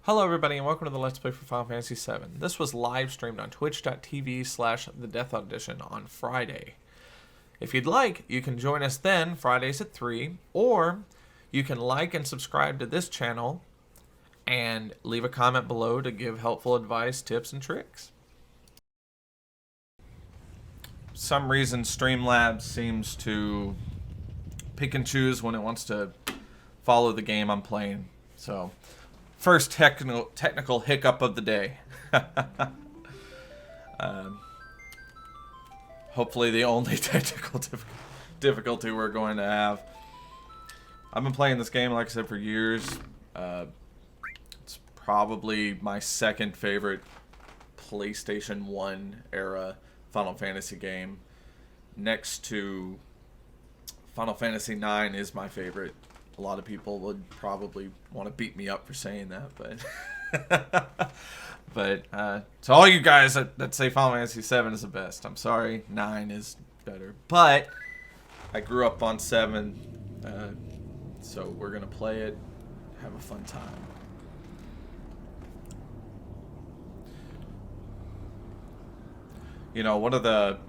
Hello everybody and welcome to the Let's Play for Final Fantasy VII. This was live streamed on twitch.tv/TheDeathAudition on Friday. If you'd like, you can join us then, Fridays at 3, or you can like and subscribe to this channel and leave a comment below to give helpful advice, tips, and tricks. For some reason Streamlabs seems to pick and choose when it wants to follow the game I'm playing. So, first technical hiccup of the day. Hopefully the only technical difficulty we're going to have. I've been playing this game, like I said, for years. It's probably my second favorite PlayStation 1 era Final Fantasy game. Next to Final Fantasy 9 is my favorite. A lot of people would probably want to beat me up for saying that, but to all you guys that say Final Fantasy 7 is the best, I'm sorry, 9 is better. But I grew up on 7, so we're gonna play it, have a fun time. You know, I'm gonna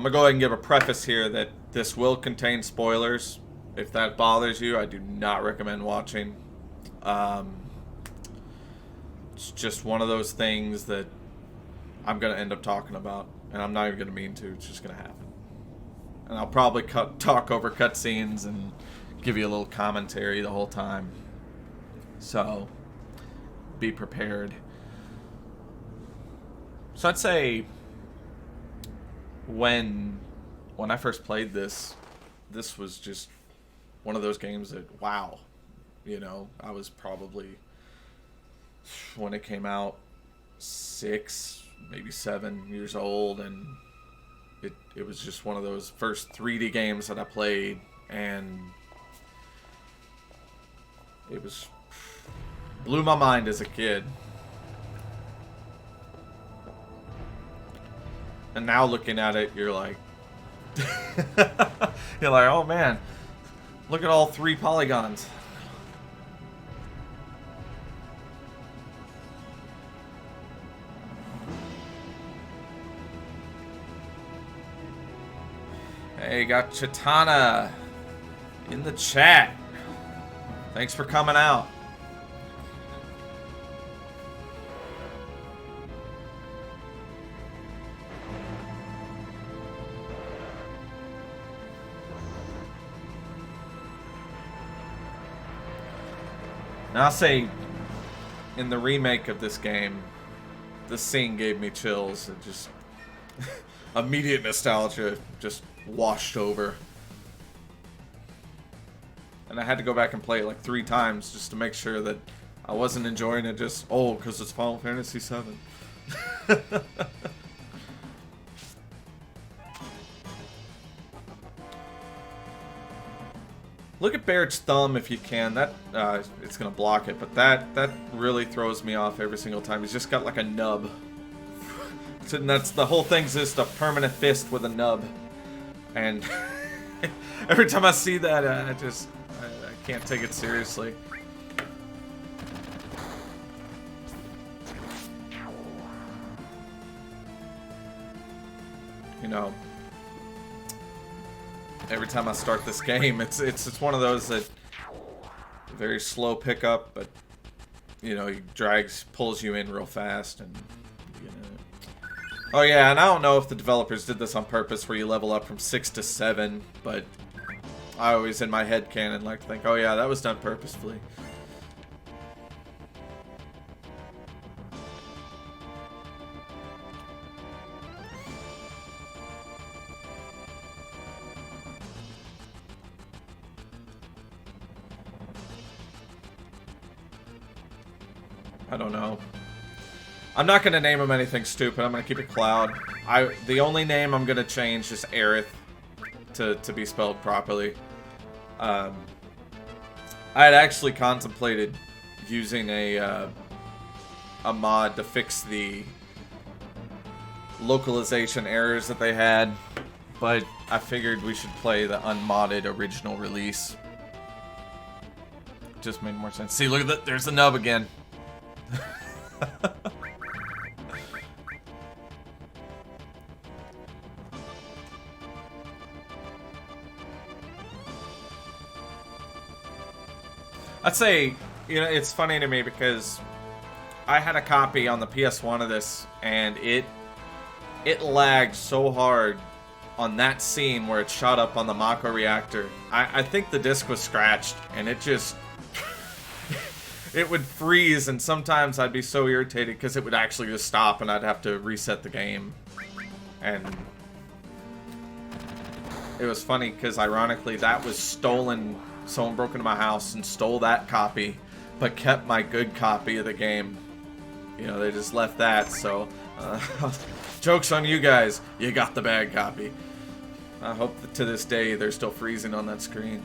go ahead and give a preface here that this will contain spoilers. If that bothers you, I do not recommend watching. It's just one of those things that I'm going to end up talking about. And I'm not even going to mean to. It's just going to happen. And I'll probably talk over cutscenes and give you a little commentary the whole time. So, be prepared. So I'd say when I first played this was just one of those games that, wow, you know, I was probably, when it came out, 6, maybe 7 years old, and it was just one of those first 3D games that I played, and it blew my mind as a kid. And now looking at it, you're like, oh man, look at all 3 polygons. Hey, got Chitana in the chat. Thanks for coming out. Now I'll say, in the remake of this game, the scene gave me chills. It just immediate nostalgia just washed over. And I had to go back and play it like 3 times just to make sure that I wasn't enjoying it just, because it's Final Fantasy VII. Look at Barret's thumb if you can. That it's gonna block it, but that really throws me off every single time. He's just got like a nub. And that's the whole thing's just a permanent fist with a nub. And every time I see that, I can't take it seriously. You know, every time I start this game, it's one of those that very slow pickup, but you know, he pulls you in real fast, and you know. Oh yeah, and I don't know if the developers did this on purpose, where you level up from 6 to 7, but I always in my head canon like to think, oh yeah, that was done purposefully. I don't know. I'm not gonna name him anything stupid. I'm gonna keep it Cloud. The only name I'm gonna change is Aerith to be spelled properly. I had actually contemplated using a mod to fix the localization errors that they had, but I figured we should play the unmodded original release. Just made more sense. See, look at that. There's the nub again. I'd say, you know, it's funny to me because I had a copy on the PS1 of this, and it lagged so hard on that scene where it shot up on the Mako reactor. I think the disc was scratched, and it just... it would freeze, and sometimes I'd be so irritated because it would actually just stop, and I'd have to reset the game. And it was funny because, ironically, that was stolen. Someone broke into my house and stole that copy, but kept my good copy of the game. You know, they just left that, so... joke's on you guys. You got the bad copy. I hope that to this day they're still freezing on that screen.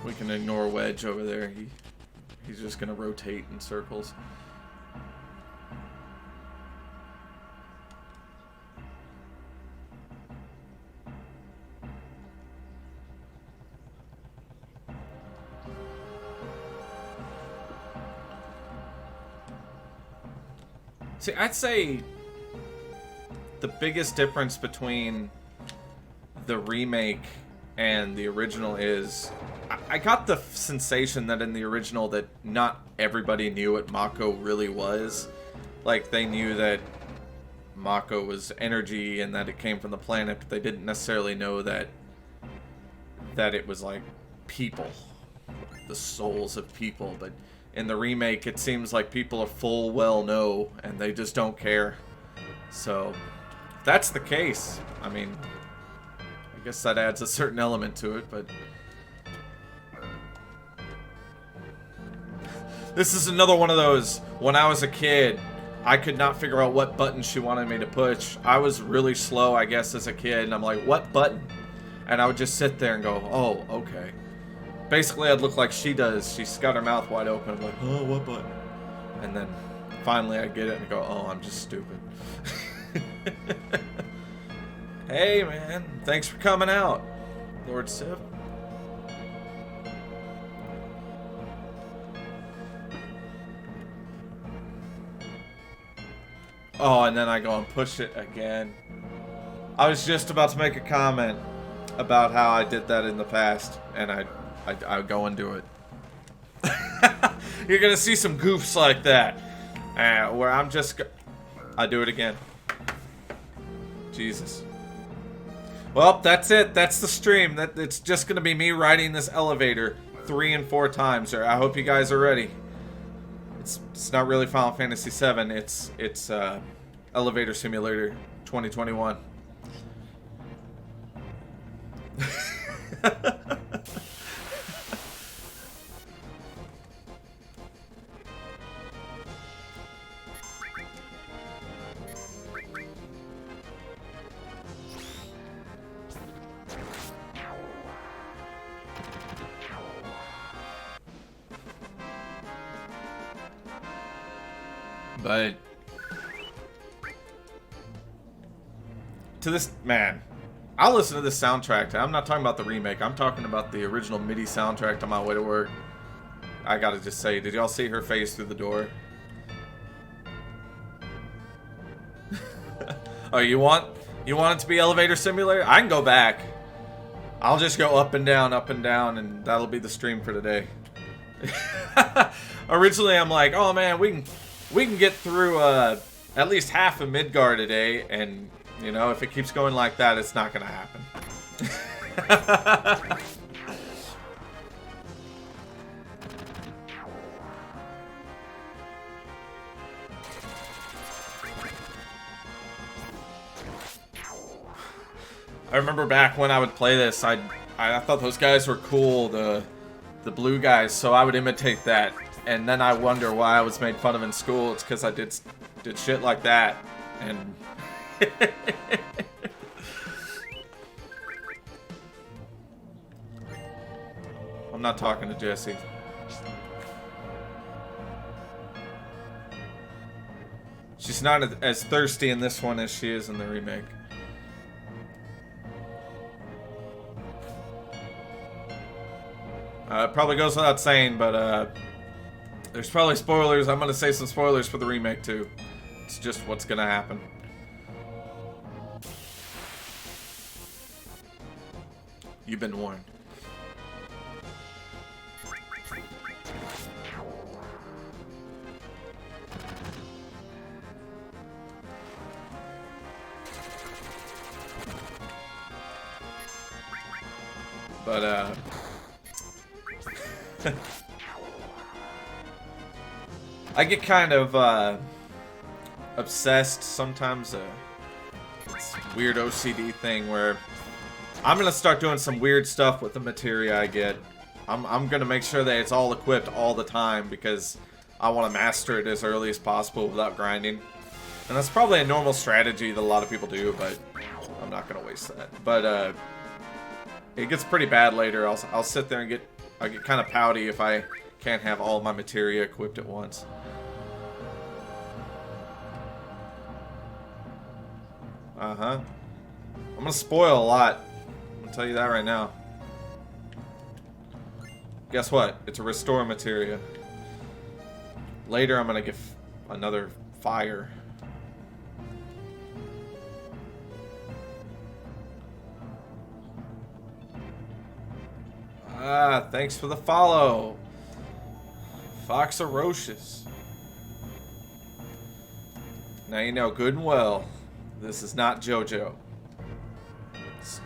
We can ignore Wedge over there. He's just gonna rotate in circles. See, I'd say the biggest difference between the remake and the original is I got the sensation that in the original that not everybody knew what Mako really was. Like, they knew that Mako was energy and that it came from the planet, but they didn't necessarily know that it was like people, the souls of people. But in the remake, it seems like people are full well know, and they just don't care. So, if that's the case, I mean, I guess that adds a certain element to it, but... This is another one of those, when I was a kid, I could not figure out what button she wanted me to push. I was really slow, I guess, as a kid, and I'm like, what button? And I would just sit there and go, oh, okay. Basically, I'd look like she does. She's got her mouth wide open. I'm like, oh, what button? And then finally I'd get it and go, oh, I'm just stupid. Hey, man. Thanks for coming out, Lord Civ. Oh, and then I go and push it again. I was just about to make a comment about how I did that in the past, and I go and do it. You're gonna see some goofs like that, where I'm just I do it again. Jesus. Well, that's it. That's the stream. It's just gonna be me riding this elevator 3 and 4 times. I hope you guys are ready. It's not really Final Fantasy VII. It's Elevator Simulator 2021. But to this, man, I'll listen to this soundtrack. I'm not talking about the remake. I'm talking about the original MIDI soundtrack on my way to work. I gotta just say, did y'all see her face through the door? Oh, you want it to be Elevator Simulator? I can go back. I'll just go up and down, and that'll be the stream for today. Originally, I'm like, oh man, we can get through at least half of Midgar today, and you know, if it keeps going like that, it's not gonna happen. I remember back when I would play this, I thought those guys were cool, the blue guys, so I would imitate that. And then I wonder why I was made fun of in school. It's because I did shit like that. And I'm not talking to Jesse. She's not as thirsty in this one as she is in the remake. It probably goes without saying, but there's probably spoilers. I'm gonna say some spoilers for the remake too. It's just what's gonna happen. You've been warned. But I get kind of obsessed sometimes. It's a weird OCD thing where I'm gonna start doing some weird stuff with the materia I get. I'm gonna make sure that it's all equipped all the time because I want to master it as early as possible without grinding. And that's probably a normal strategy that a lot of people do, but I'm not gonna waste that. But it gets pretty bad later. I'll sit there and I get kind of pouty if I can't have all my materia equipped at once. Uh-huh. I'm gonna spoil a lot. I'm gonna tell you that right now. Guess what? It's a restore materia. Later I'm gonna get another fire. Ah, thanks for the follow. Foxerocious. Now you know good and well, this is not JoJo.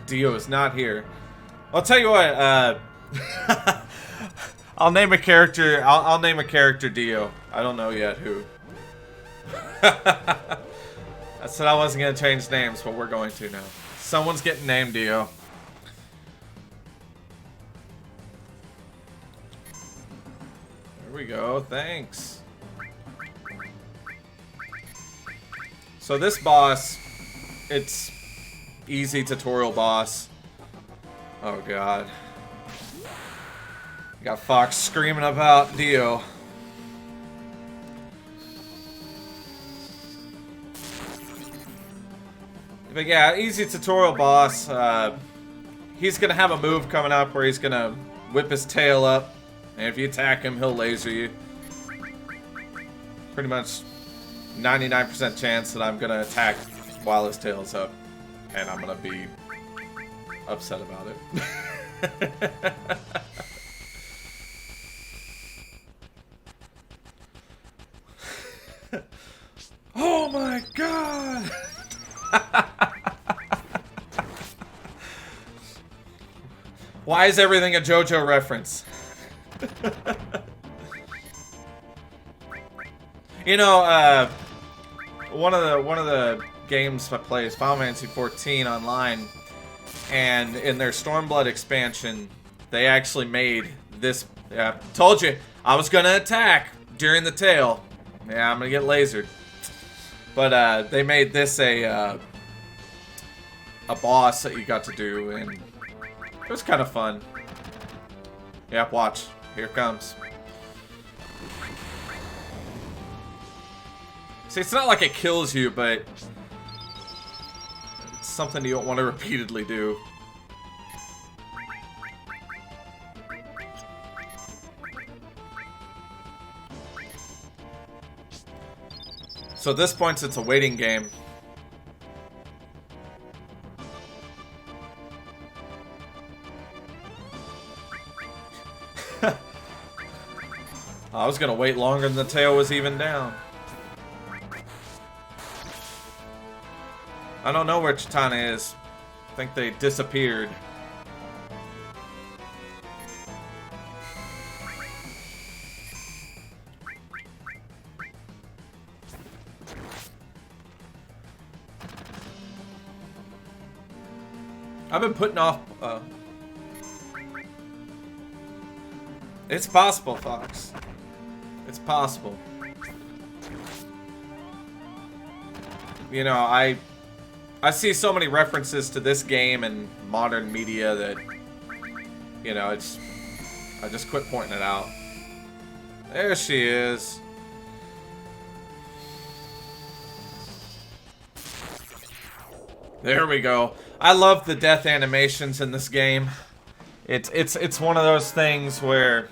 Dio is not here. I'll tell you what, I'll name a character, I'll name a character Dio. I don't know yet who. I said I wasn't going to change names, but we're going to now. Someone's getting named Dio. There we go, thanks. So this boss, it's easy tutorial boss. Oh god. You got Fox screaming about Dio. But yeah, easy tutorial boss. He's gonna have a move coming up where he's gonna whip his tail up, and if you attack him, he'll laser you. Pretty much 99% chance that I'm gonna attack while his tail's up, and I'm gonna be upset about it. Oh my god! Why is everything a JoJo reference? You know, one of the games I play is Final Fantasy 14 online, and in their Stormblood expansion, they actually made this. Yeah, told you I was gonna attack during the tail. Yeah, I'm gonna get lasered. But they made this a boss that you got to do, and it was kind of fun. Yep, watch. Here it comes. See, it's not like it kills you, but it's something you don't want to repeatedly do. So at this point, it's a waiting game. I was gonna wait longer than the tail was even down. I don't know where Chitana is. I think they disappeared. I've been putting off, it's possible, Fox. It's possible. You know, I see so many references to this game and modern media that, you know, I just quit pointing it out. There she is. There we go. I love the death animations in this game. It's one of those things where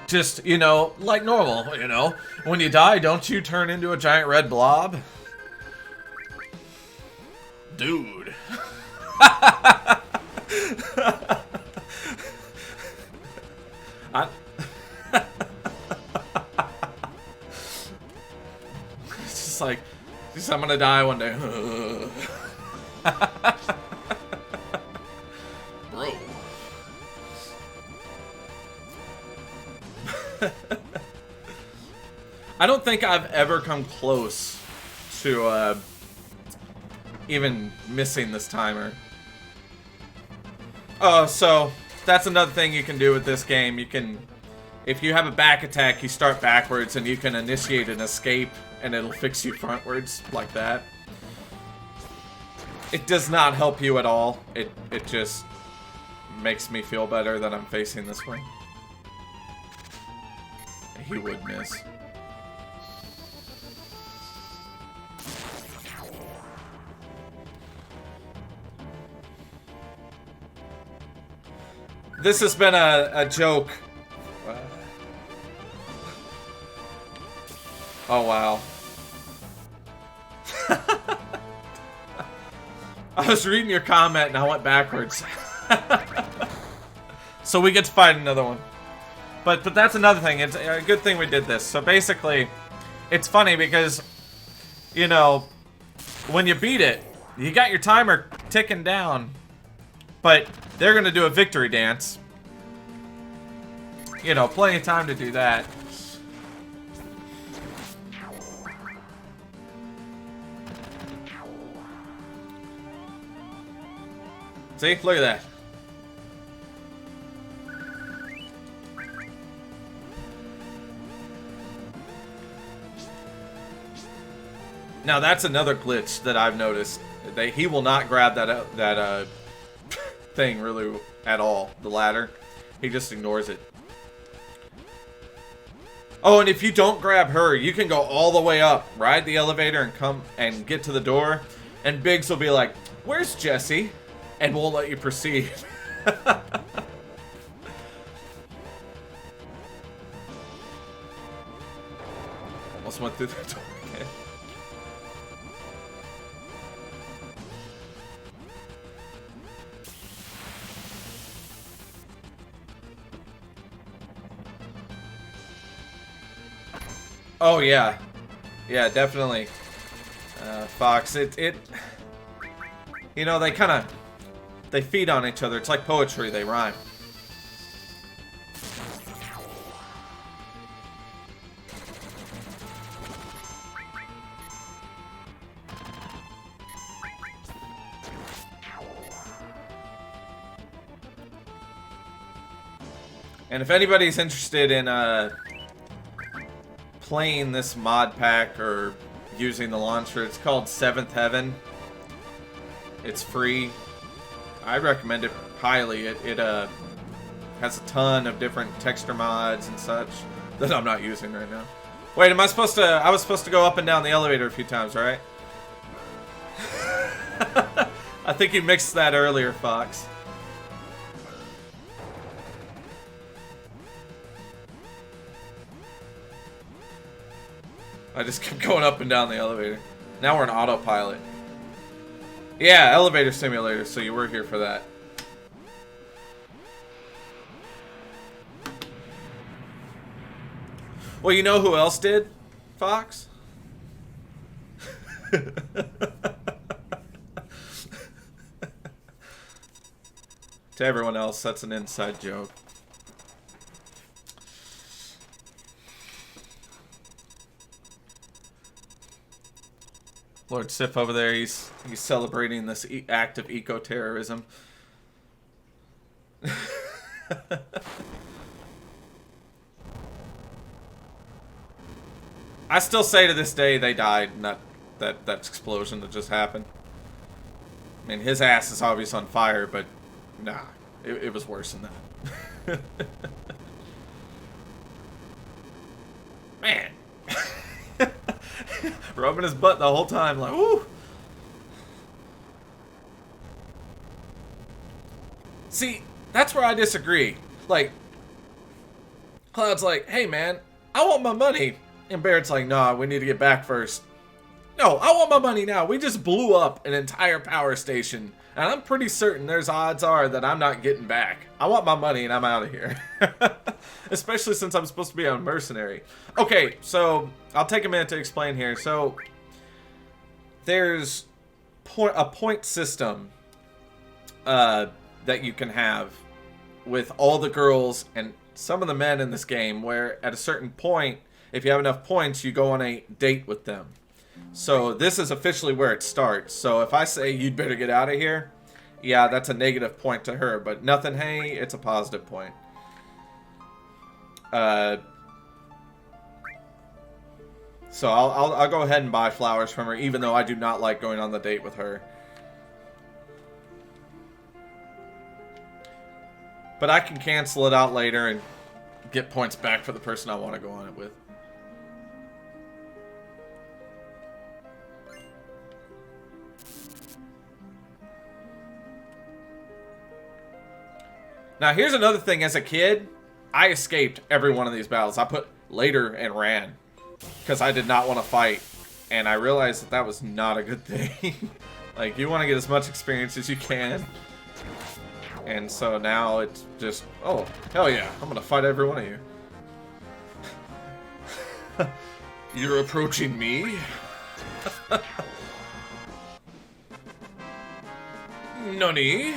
just, you know, like normal, you know, when you die, don't you turn into a giant red blob? Dude. It's just like, I'm gonna die one day. Bro. I don't think I've ever come close to even missing this timer. Oh, so that's another thing you can do with this game. You can, if you have a back attack, you start backwards and you can initiate an escape and it'll fix you frontwards like that. It does not help you at all. It just makes me feel better that I'm facing this way. He would miss. This has been a joke. Oh, wow. I was reading your comment and I went backwards. So we get to fight another one. But that's another thing. It's a good thing we did this. So basically, it's funny because, you know, when you beat it, you got your timer ticking down. But they're going to do a victory dance. You know, plenty of time to do that. See? Look at that. Now that's another glitch that I've noticed. He will not grab that thing really at all, the ladder. He just ignores it. Oh, and if you don't grab her, you can go all the way up, ride the elevator and come and get to the door, and Biggs will be like, "Where's Jesse?" and won't let you proceed. Almost went through the door again. Oh yeah, yeah, definitely. Fox, it, you know, they feed on each other. It's like poetry; they rhyme. And if anybody's interested in playing this mod pack or using the launcher, it's called Seventh Heaven. It's free. I recommend it highly. It has a ton of different texture mods and such that I'm not using right now. Wait, am I supposed to? I was supposed to go up and down the elevator a few times, right? I think you mixed that earlier, Fox. I just kept going up and down the elevator. Now we're in autopilot. Yeah, elevator simulator, so you were here for that. Well, you know who else did, Fox? To everyone else, that's an inside joke. Lord Sif over there, he's celebrating this act of eco-terrorism. I still say to this day they died, not that explosion that just happened. I mean, his ass is obviously on fire, but nah, it was worse than that. Man. Rubbing his butt the whole time, like, woo! See, that's where I disagree. Like, Cloud's like, hey man, I want my money. And Barret's like, nah, we need to get back first. No, I want my money now. We just blew up an entire power station. And I'm pretty certain there's odds are that I'm not getting back. I want my money and I'm out of here. Especially since I'm supposed to be a mercenary. Okay, so I'll take a minute to explain here. So there's a point system that you can have with all the girls and some of the men in this game, where at a certain point, if you have enough points, you go on a date with them. So this is officially where it starts. So if I say you'd better get out of here, yeah, that's a negative point to her. But nothing, hey, it's a positive point. So I'll go ahead and buy flowers from her, even though I do not like going on the date with her. But I can cancel it out later and get points back for the person I want to go on it with. Now, here's another thing. As a kid, I escaped every one of these battles. I put later and ran because I did not want to fight. And I realized that that was not a good thing. Like, you want to get as much experience as you can. And so now it's just, oh, hell yeah, I'm going to fight every one of you. You're approaching me? Nani?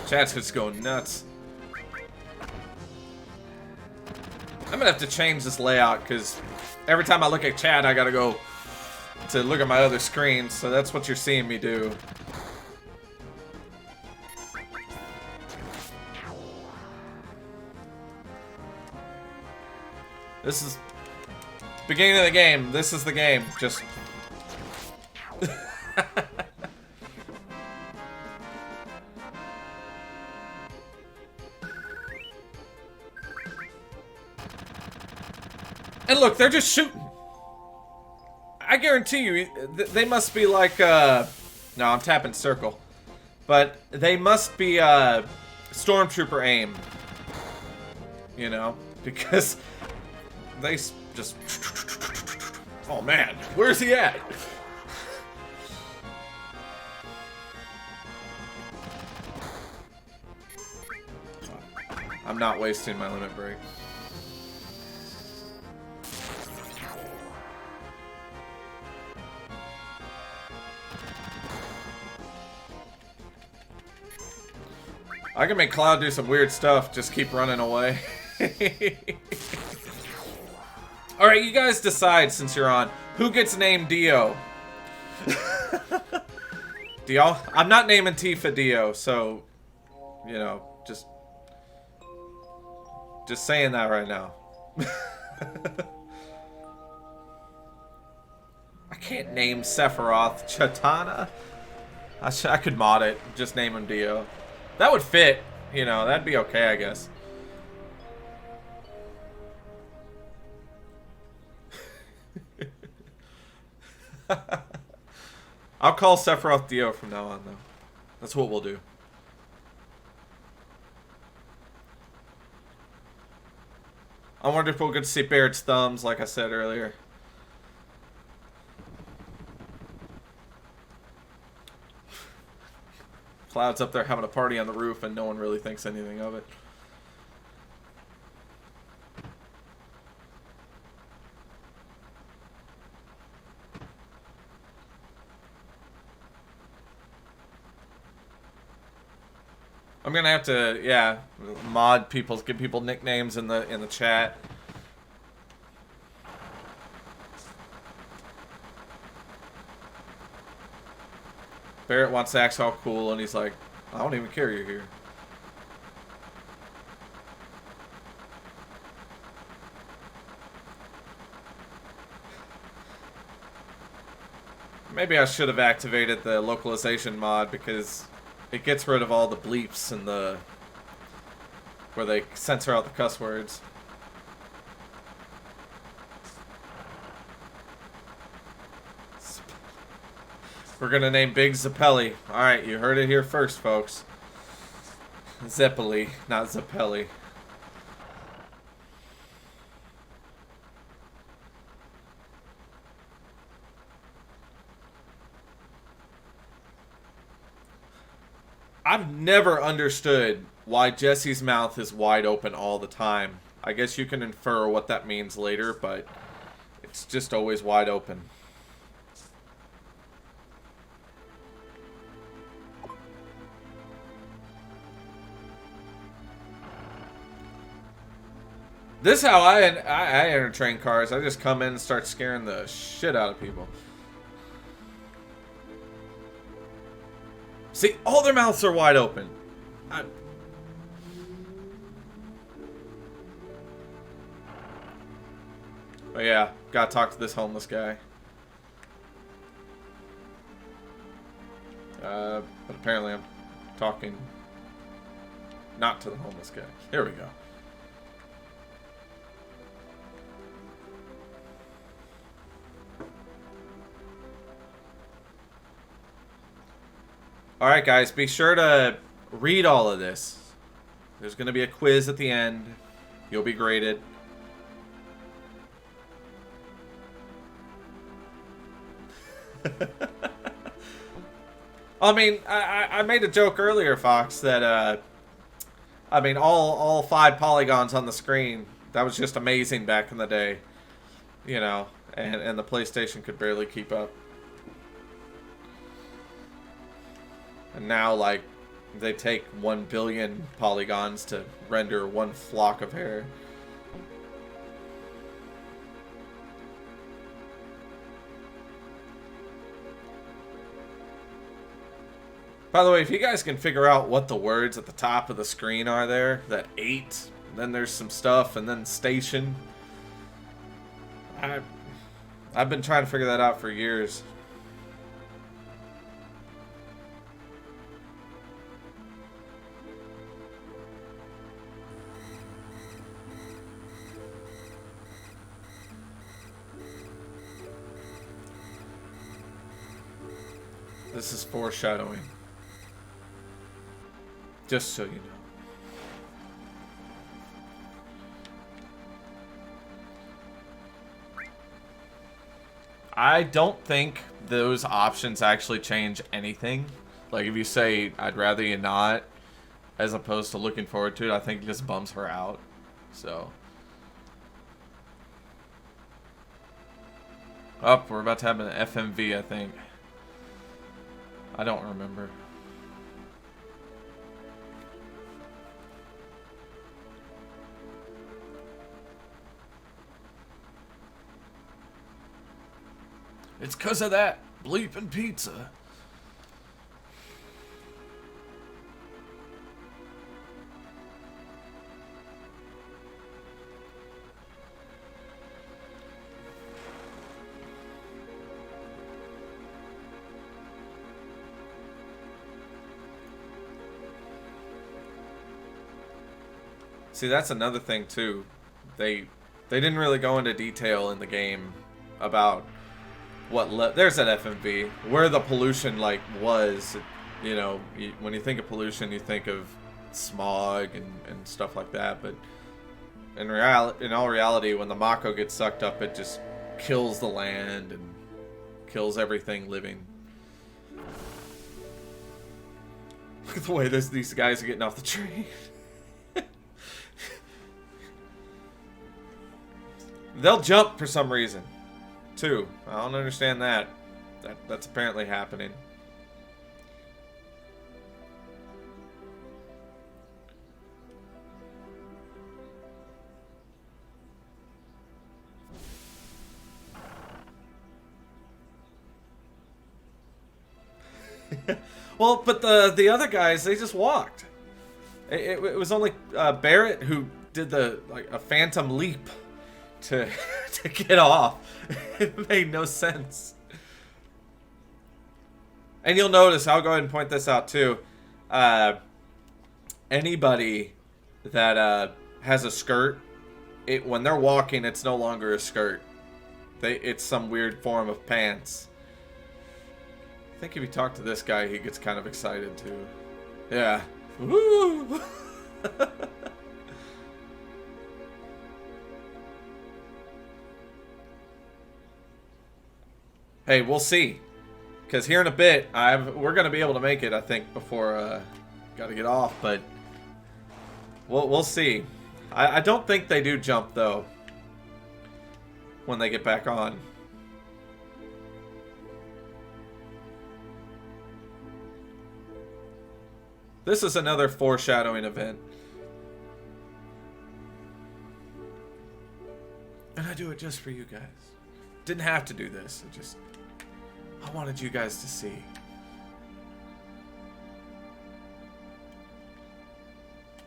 Chat's just going nuts. I'm gonna have to change this layout because every time I look at chat, I gotta go to look at my other screen. So that's what you're seeing me do. This is beginning of the game. This is the game. Just. And look, they're just shooting. I guarantee you, they must be like, no, I'm tapping circle. But they must be, Stormtrooper aim. You know? Because they just... Oh man, where's he at? I'm not wasting my limit break. I can make Cloud do some weird stuff, just keep running away. Alright, you guys decide since you're on. Who gets named Dio? Dio? I'm not naming Tifa Dio, so, you know, just saying that right now. I can't name Sephiroth Chitana. I could mod it, just name him Dio. That would fit, you know, that'd be okay, I guess. I'll call Sephiroth Dio from now on, though. That's what we'll do. I wonder if we'll get to see Barret's thumbs, like I said earlier. Cloud's up there having a party on the roof and no one really thinks anything of it. I'm gonna have to, yeah, mod people, give people nicknames in the chat. Barret wants to act all cool, and he's like, I don't even care you're here. Maybe I should have activated the localization mod, because it gets rid of all the bleeps and the where they censor out the cuss words. We're gonna name Big Zappelli. Alright, you heard it here first, folks. Zeppeli, not Zappelli. I've never understood why Jesse's mouth is wide open all the time. I guess you can infer what that means later, but it's just always wide open. This is how I enter train cars. I just come in and start scaring the shit out of people. See, all their mouths are wide open. Oh yeah, gotta talk to this homeless guy. But apparently I'm talking not to the homeless guy. Here we go. Alright guys, be sure to read all of this. There's going to be a quiz at the end. You'll be graded. I mean, I made a joke earlier, Fox, that, I mean, all 5 polygons on the screen, that was just amazing back in the day. You know, and the PlayStation could barely keep up. And now, like, they take 1 billion polygons to render 1 flock of hair. By the way, if you guys can figure out what the words at the top of the screen are there, that 8, then there's some stuff, and then station. I've been trying to figure that out for years. This is foreshadowing. Just so you know. I don't think those options actually change anything. Like if you say, I'd rather you not, as opposed to looking forward to it, I think it just bums her out. So. Oh, we're about to have an FMV, I think. I don't remember. It's 'cause of that bleeping pizza. See, that's another thing too. They didn't really go into detail in the game about what there's that FMV where the pollution like was. You know, when you think of pollution, you think of smog and stuff like that. But in all reality, when the Mako gets sucked up, it just kills the land and kills everything living. Look at the way these guys are getting off the train. They'll jump for some reason, too. I don't understand that. That's apparently happening. Well, but the other guys, they just walked. It was only Barret who did a phantom leap to get off. It made no sense. And you'll notice, I'll go ahead and point this out too. Anybody that has a skirt, when they're walking, it's no longer a skirt. It's some weird form of pants. I think if you talk to this guy, he gets kind of excited too. Yeah. Woo! Hey, we'll see. Because here in a bit, we're going to be able to make it, I think, before got to get off. But we'll see. I don't think they do jump, though, when they get back on. This is another foreshadowing event. And I do it just for you guys. Didn't have to do this. I wanted you guys to see.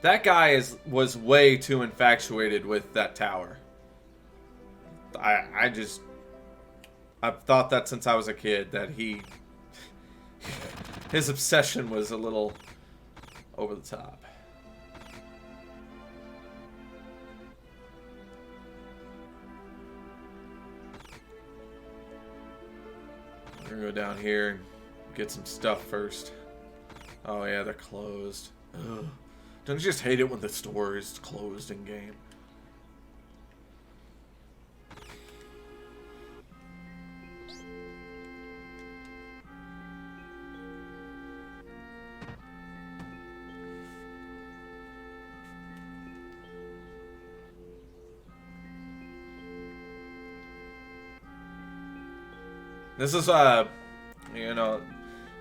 That guy was way too infatuated with that tower. I've thought that since I was a kid, that his obsession was a little over the top. We're gonna go down here and get some stuff first. Oh yeah, they're closed. Ugh. Don't you just hate it when the store is closed in game? This is, you know,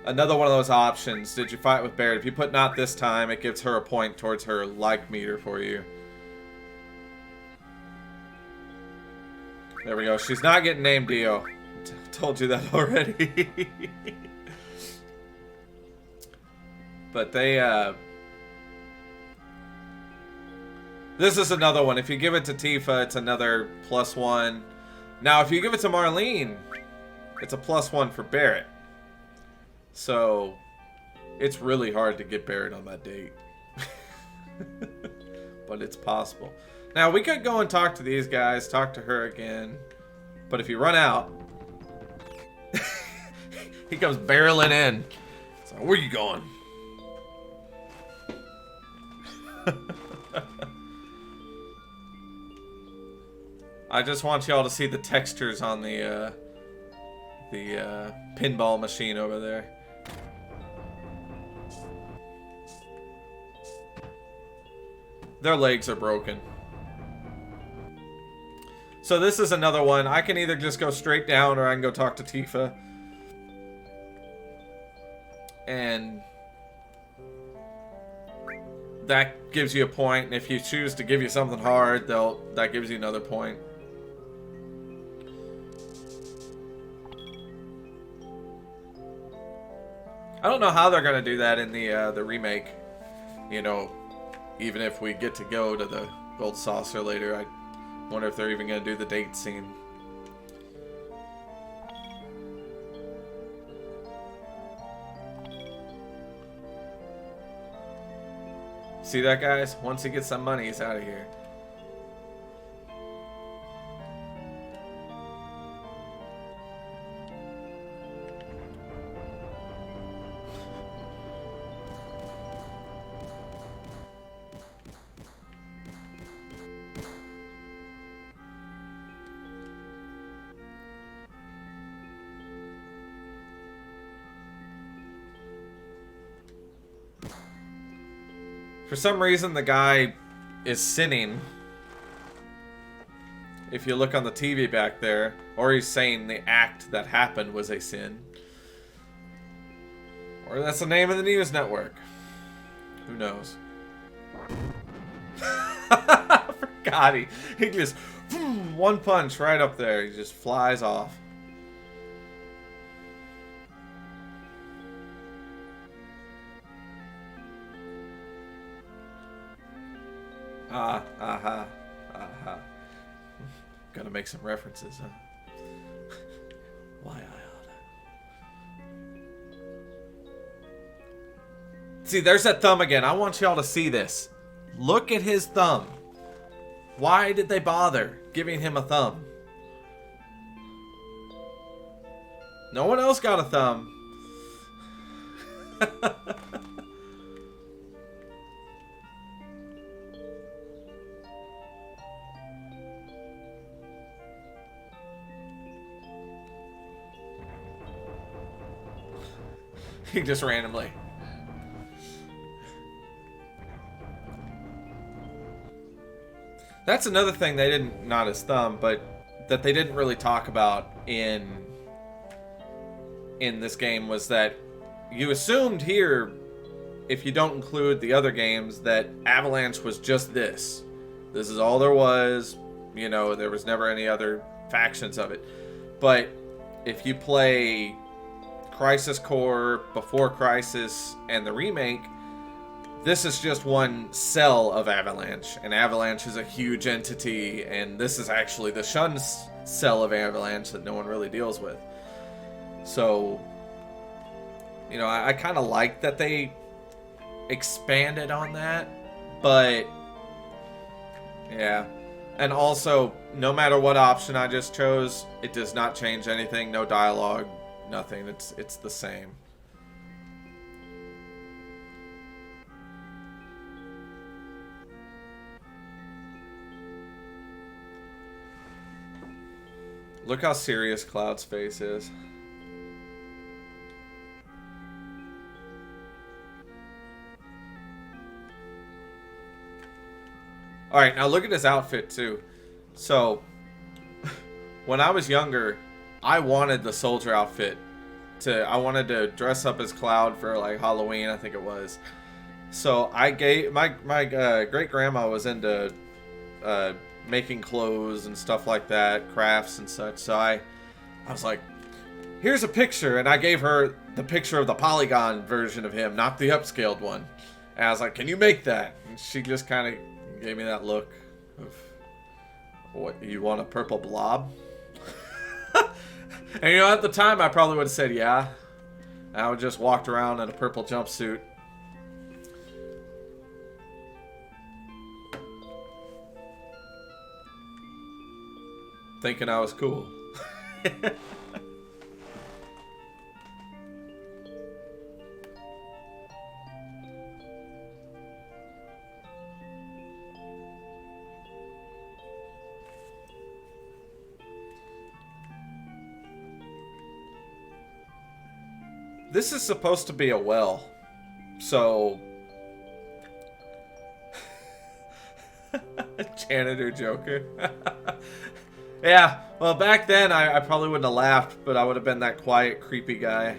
another one of those options. Did you fight with Barret? If you put not this time, it gives her a point towards her like meter for you. There we go. She's not getting named Dio. Told you that already. But they, this is another one. If you give it to Tifa, it's another +1. Now, if you give it to Marlene, it's a +1 for Barret. So, it's really hard to get Barret on that date. But it's possible. Now, we could go and talk to these guys, talk to her again. But if you run out, he comes barreling in. So, where you going? I just want y'all to see the textures on the pinball machine over there. Their legs are broken. So this is another one. I can either just go straight down or I can go talk to Tifa. And that gives you a point. And if you choose to give you something hard, that gives you another point. I don't know how they're gonna do that in the remake. You know, even if we get to go to the gold saucer later, I wonder if they're even gonna do the date scene. See that, guys? Once he gets some money, he's out of here. For some reason, the guy is sinning. If you look on the TV back there, or he's saying the act that happened was a sin. Or that's the name of the news network. Who knows? Forgot he just one punch right up there. He just flies off. Gotta make some references, huh? Why I oughta. See, there's that thumb again. I want y'all to see this. Look at his thumb. Why did they bother giving him a thumb? No one else got a thumb. He just randomly. That's another thing they didn't, not his thumb, but that they didn't really talk about in this game was that you assumed here, if you don't include the other games, that Avalanche was just this. This is all there was. You know, there was never any other factions of it. But if you play Crisis Core, Before Crisis, and the remake, this is just one cell of Avalanche, and Avalanche is a huge entity, and this is actually the shunned cell of Avalanche that no one really deals with. So, you know, I kind of like that they expanded on that, but yeah. And also, no matter what option I just chose, it does not change anything, no dialogue, nothing. It's the same. Look how serious Cloud's face is. Alright, now look at his outfit too. So, when I was younger, I wanted the soldier outfit. I wanted to dress up as Cloud for like Halloween, I think it was. So I gave my great grandma was into making clothes and stuff like that, crafts and such. So I was like, here's a picture, and I gave her the picture of the polygon version of him, not the upscaled one. And I was like, can you make that? And she just kind of gave me that look of, what, you want a purple blob? And you know, at the time I probably would have said yeah. I would just walked around in a purple jumpsuit. Thinking I was cool. This is supposed to be a well, so janitor Joker. Yeah, well, back then I probably wouldn't have laughed, but I would have been that quiet, creepy guy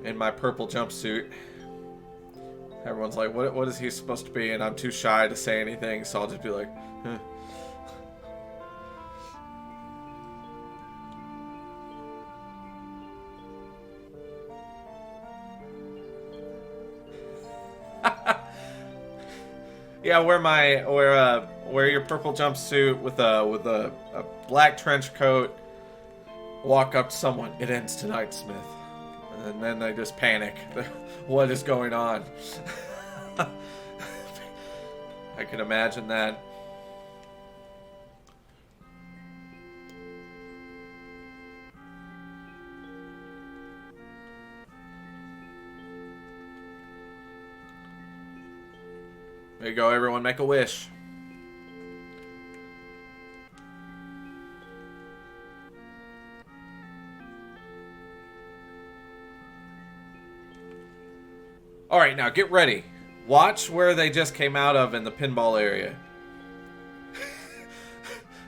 in my purple jumpsuit. Everyone's like, what is he supposed to be? And I'm too shy to say anything, so I'll just be like, huh. Yeah, wear your purple jumpsuit with a black trench coat. Walk up to someone. It ends tonight, Smith. And then they just panic. What is going on? I can imagine that. There you go, everyone. Make a wish. Alright, now get ready. Watch where they just came out of in the pinball area.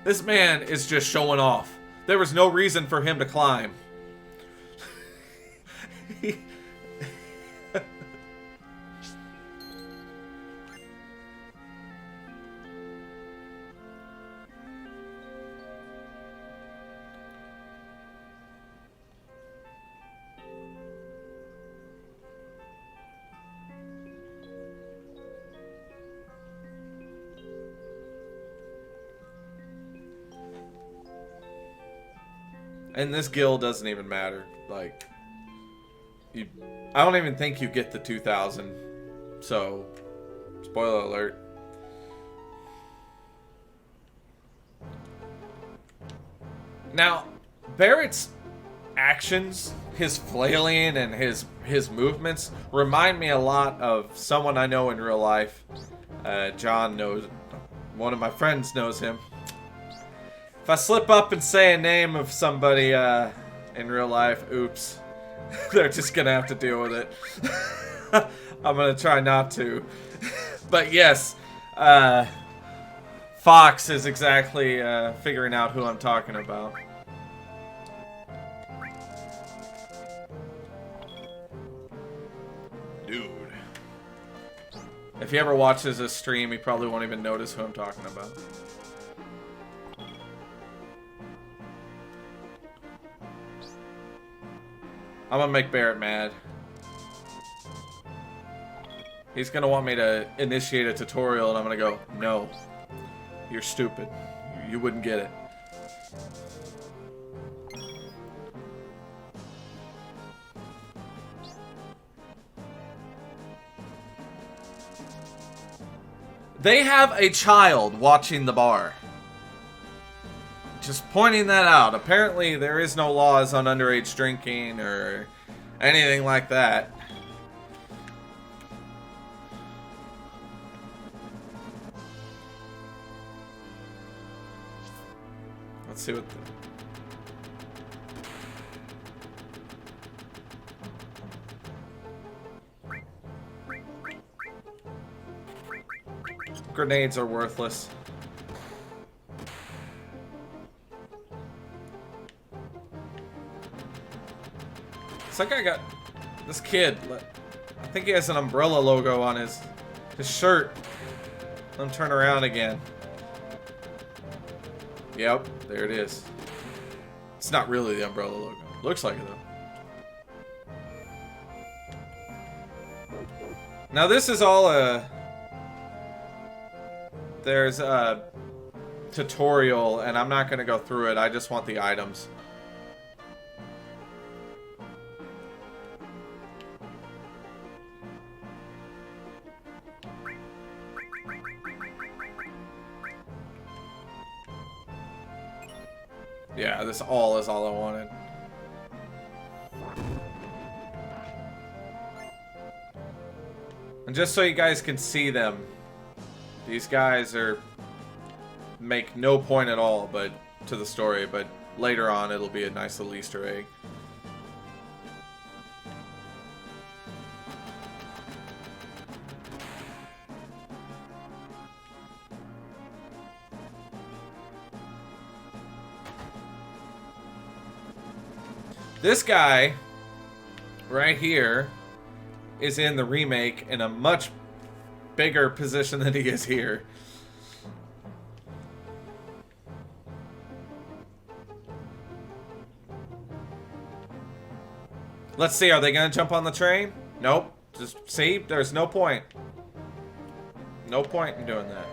This man is just showing off. There was no reason for him to climb. And this guild doesn't even matter. Like, I don't even think you get the 2000. So, spoiler alert. Now, Barret's actions, his flailing and his movements remind me a lot of someone I know in real life. John knows, one of my friends knows him. If I slip up and say a name of somebody in real life, oops. They're just gonna have to deal with it. I'm gonna try not to. But yes, Fox is exactly figuring out who I'm talking about. Dude. If he ever watches this stream, he probably won't even notice who I'm talking about. I'm gonna make Barret mad. He's gonna want me to initiate a tutorial, and I'm gonna go, no. You're stupid. You wouldn't get it. They have a child watching the bar. Just pointing that out. Apparently there is no laws on underage drinking or anything like that. Let's see what grenades are worthless. It's like I got this kid. I think he has an umbrella logo on his shirt. Let him turn around again. Yep, there it is. It's not really the umbrella logo. Looks like it though. Now this is all there's a tutorial, and I'm not gonna go through it. I just want the items. Yeah, this all is all I wanted. And just so you guys can see them, these guys make no point at all but to the story, but later on it'll be a nice little Easter egg. This guy right here is in the remake in a much bigger position than he is here. Let's see, are they gonna jump on the train? Nope. Just see, there's no point. No point in doing that.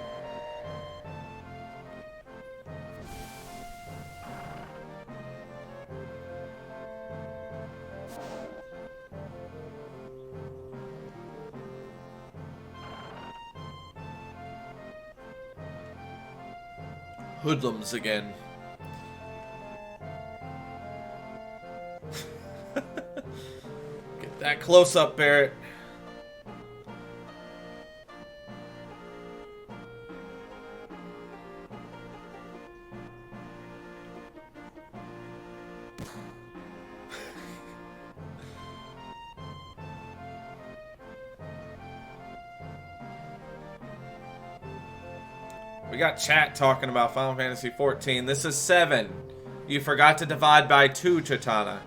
Hoodlums again. Get that close up, Barret. We got chat talking about Final Fantasy XIV. This is 7. You forgot to divide by 2, Chitana.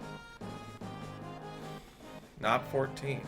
Not 14.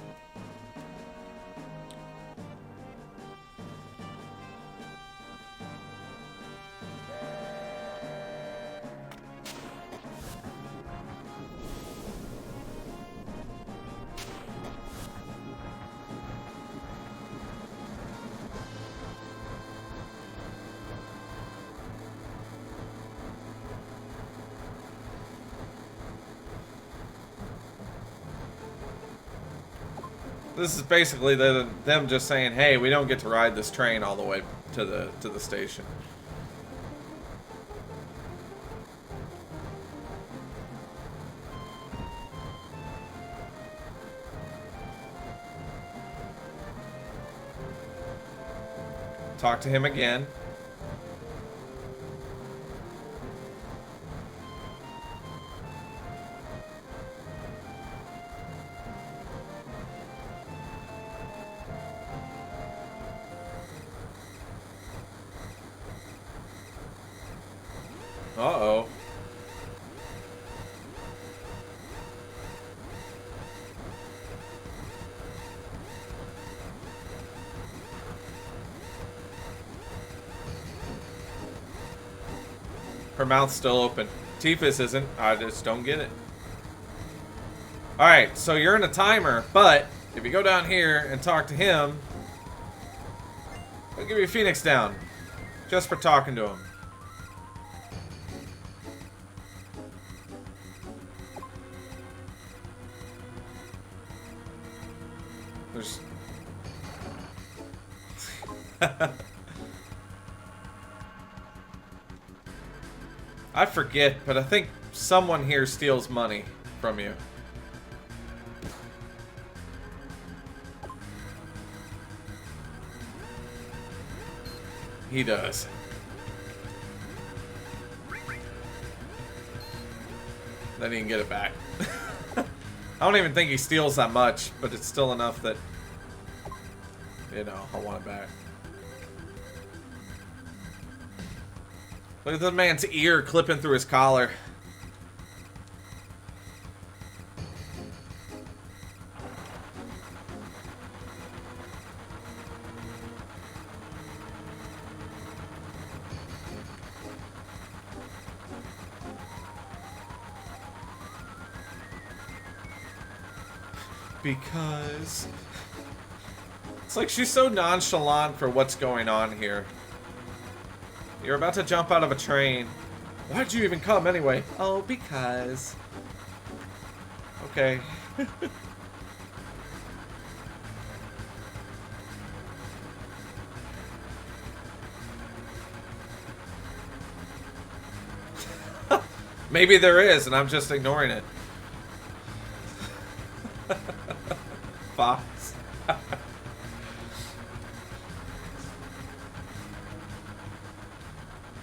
This is basically them just saying, "Hey, we don't get to ride this train all the way to the station." Talk to him again. Uh-oh. Her mouth's still open. Tifa's isn't. I just don't get it. Alright, so you're in a timer, but if you go down here and talk to him, I'll give you a Phoenix down. Just for talking to him. There's... I forget, but I think someone here steals money from you. He does. Then he can get it back. I don't even think he steals that much, but it's still enough that, you know, I want it back. Look at the man's ear clipping through his collar. Because... It's like she's so nonchalant for what's going on here. You're about to jump out of a train. Why'd you even come anyway? Oh, because... Okay. Maybe there is, and I'm just ignoring it. Fox.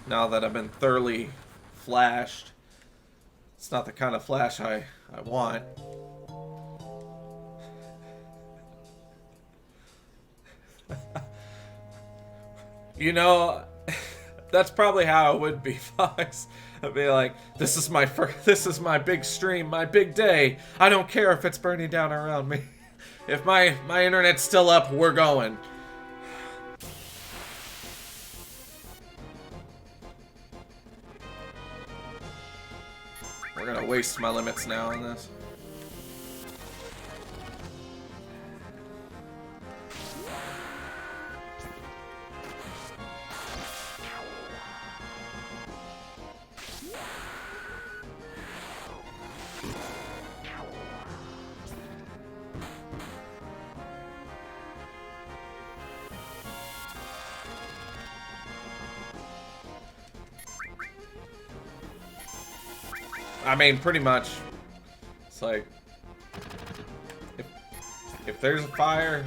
Now that I've been thoroughly flashed, it's not the kind of flash I want. You know, that's probably how it would be, Fox. I'd be like, this is my big stream, my big day. I don't care if it's burning down around me. If my internet's still up, we're going. We're gonna waste my limits now on this. I mean, pretty much. It's like, if there's a fire,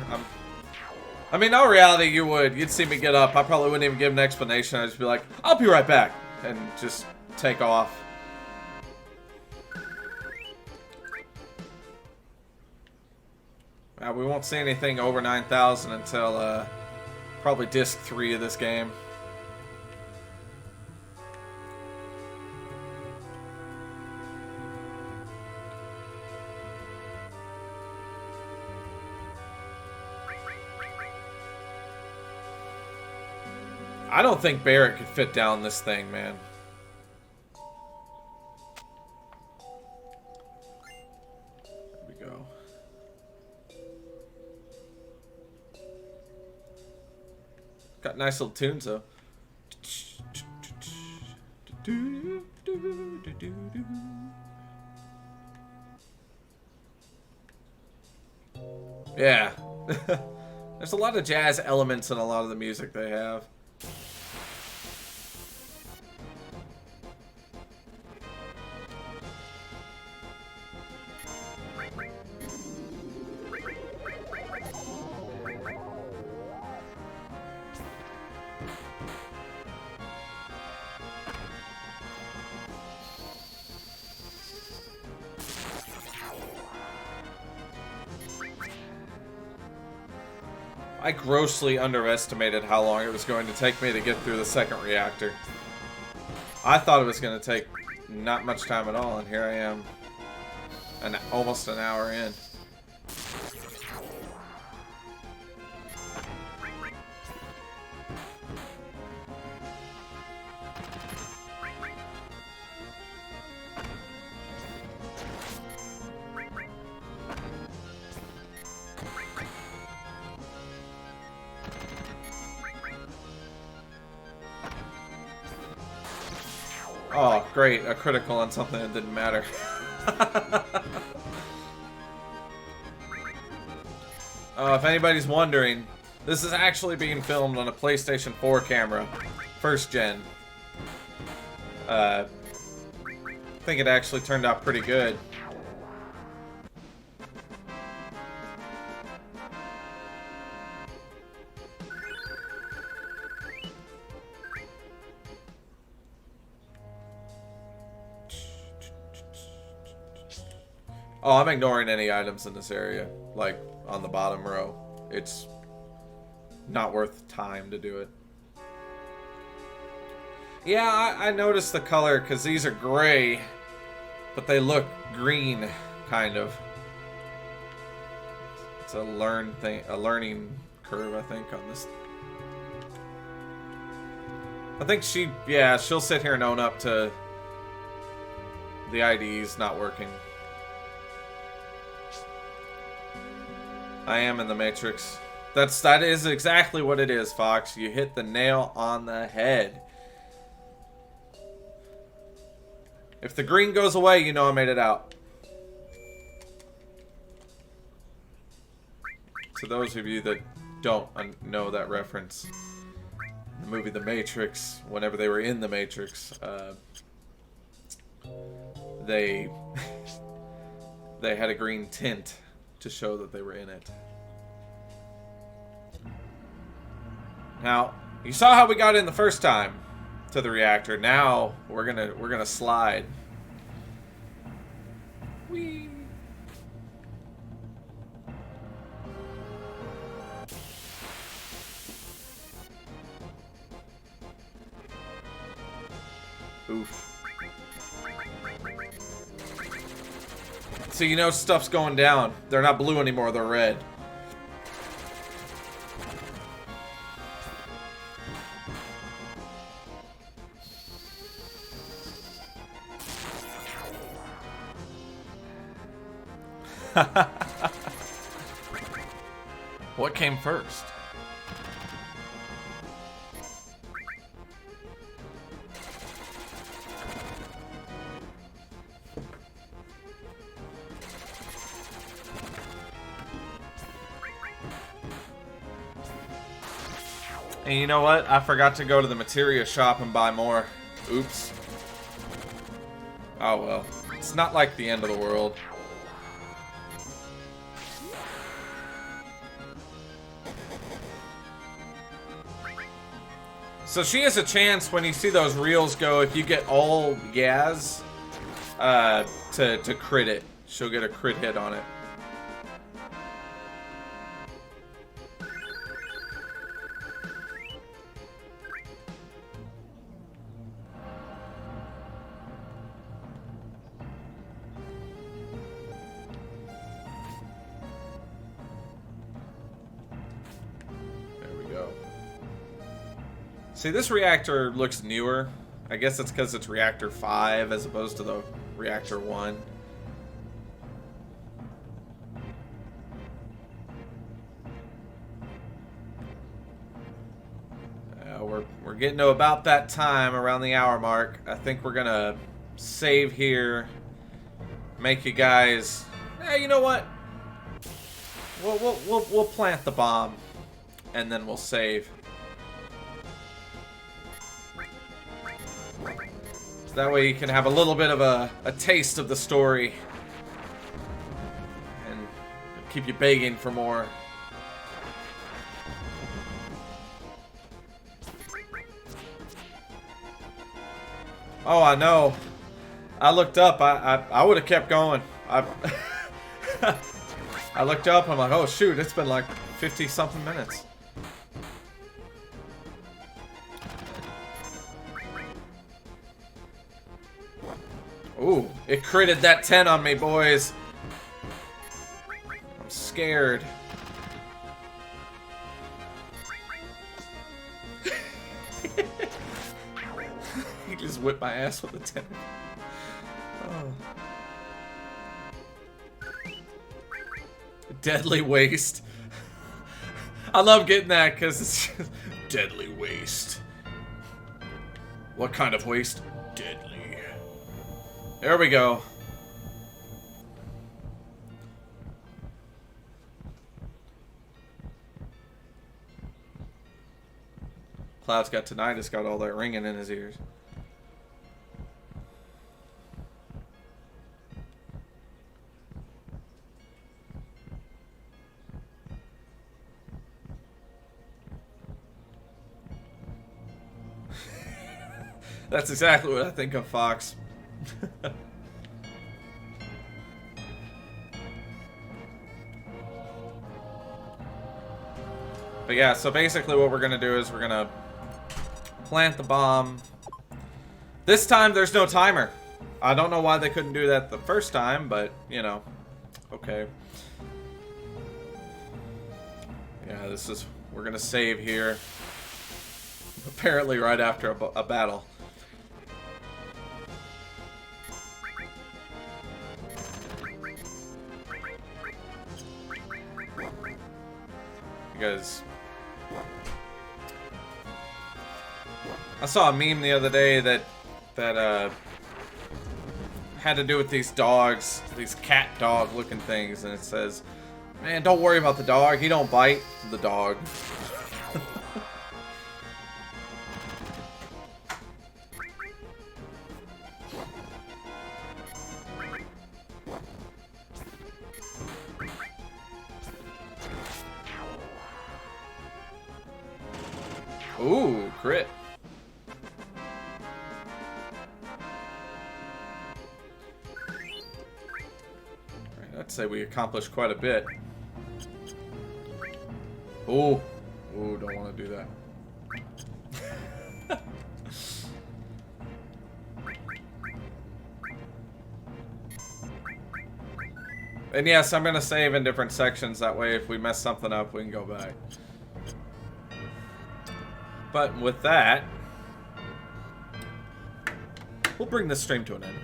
I mean, in reality, you'd see me get up. I probably wouldn't even give an explanation. I'd just be like, I'll be right back, and just take off. We won't see anything over 9,000 until probably disc 3 of this game. I don't think Barret could fit down this thing, man. There we go. Got nice little tunes, though. Yeah. There's a lot of jazz elements in a lot of the music they have. I grossly underestimated how long it was going to take me to get through the second reactor. I thought it was going to take not much time at all, and here I am, almost an hour in. Oh, great. A critical on something that didn't matter. If anybody's wondering, this is actually being filmed on a PlayStation 4 camera. First gen. I think it actually turned out pretty good. Oh, I'm ignoring any items in this area, like on the bottom row. It's not worth time to do it. Yeah, I noticed the color because these are gray, but they look green, kind of. It's a learning curve, I think, on this. I think she'll sit here and own up to the IDs not working. I am in the Matrix. That is exactly what it is, Fox. You hit the nail on the head. If the green goes away, you know I made it out. To those of you that don't know that reference, the movie The Matrix, whenever they were in the Matrix, they had a green tint to show that they were in it. Now, you saw how we got in the first time to the reactor. Now we're gonna slide. Whee! Oof. So you know stuff's going down. They're not blue anymore, they're red. What came first? And you know what? I forgot to go to the materia shop and buy more. Oops. Oh well. It's not like the end of the world. So she has a chance when you see those reels go, if you get all Yaz, to crit it. She'll get a crit hit on it. See, this reactor looks newer. I guess it's because it's Reactor 5 as opposed to the Reactor 1. We're getting to about that time, around the hour mark. I think we're gonna save here. Make you guys... you know what? We'll plant the bomb, and then we'll save. So that way you can have a little bit of a taste of the story, and keep you begging for more. Oh, I know. I looked up. I would have kept going. I looked up. I'm like, oh shoot, it's been like 50-something minutes. Ooh, it critted that 10 on me, boys. I'm scared. He just whipped my ass with a 10. Oh. Deadly waste. I love getting that because it's just deadly waste. What kind of waste? Deadly. There we go. Cloud's got tinnitus, got all that ringing in his ears. That's exactly what I think of, Fox. But yeah, so basically what we're gonna do is we're gonna plant the bomb. This time there's no timer. I don't know why they couldn't do that the first time, but you know, okay. Yeah, this is, we're gonna save here. Apparently right after a battle. Because I saw a meme the other day that had to do with these dogs, these cat dog looking things, and it says, "Man, don't worry about the dog. He don't bite the dog." Ooh, crit. Right, I'd say we accomplished quite a bit. Ooh. Ooh, don't want to do that. And yes, I'm going to save in different sections. That way, if we mess something up, we can go back. But with that, we'll bring this stream to an end.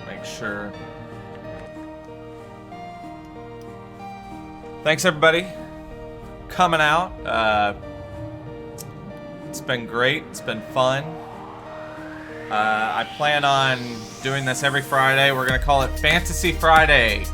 Make sure. Thanks everybody coming out. It's been great. It's been fun. I plan on doing this every Friday. We're gonna call it Fantasy Friday.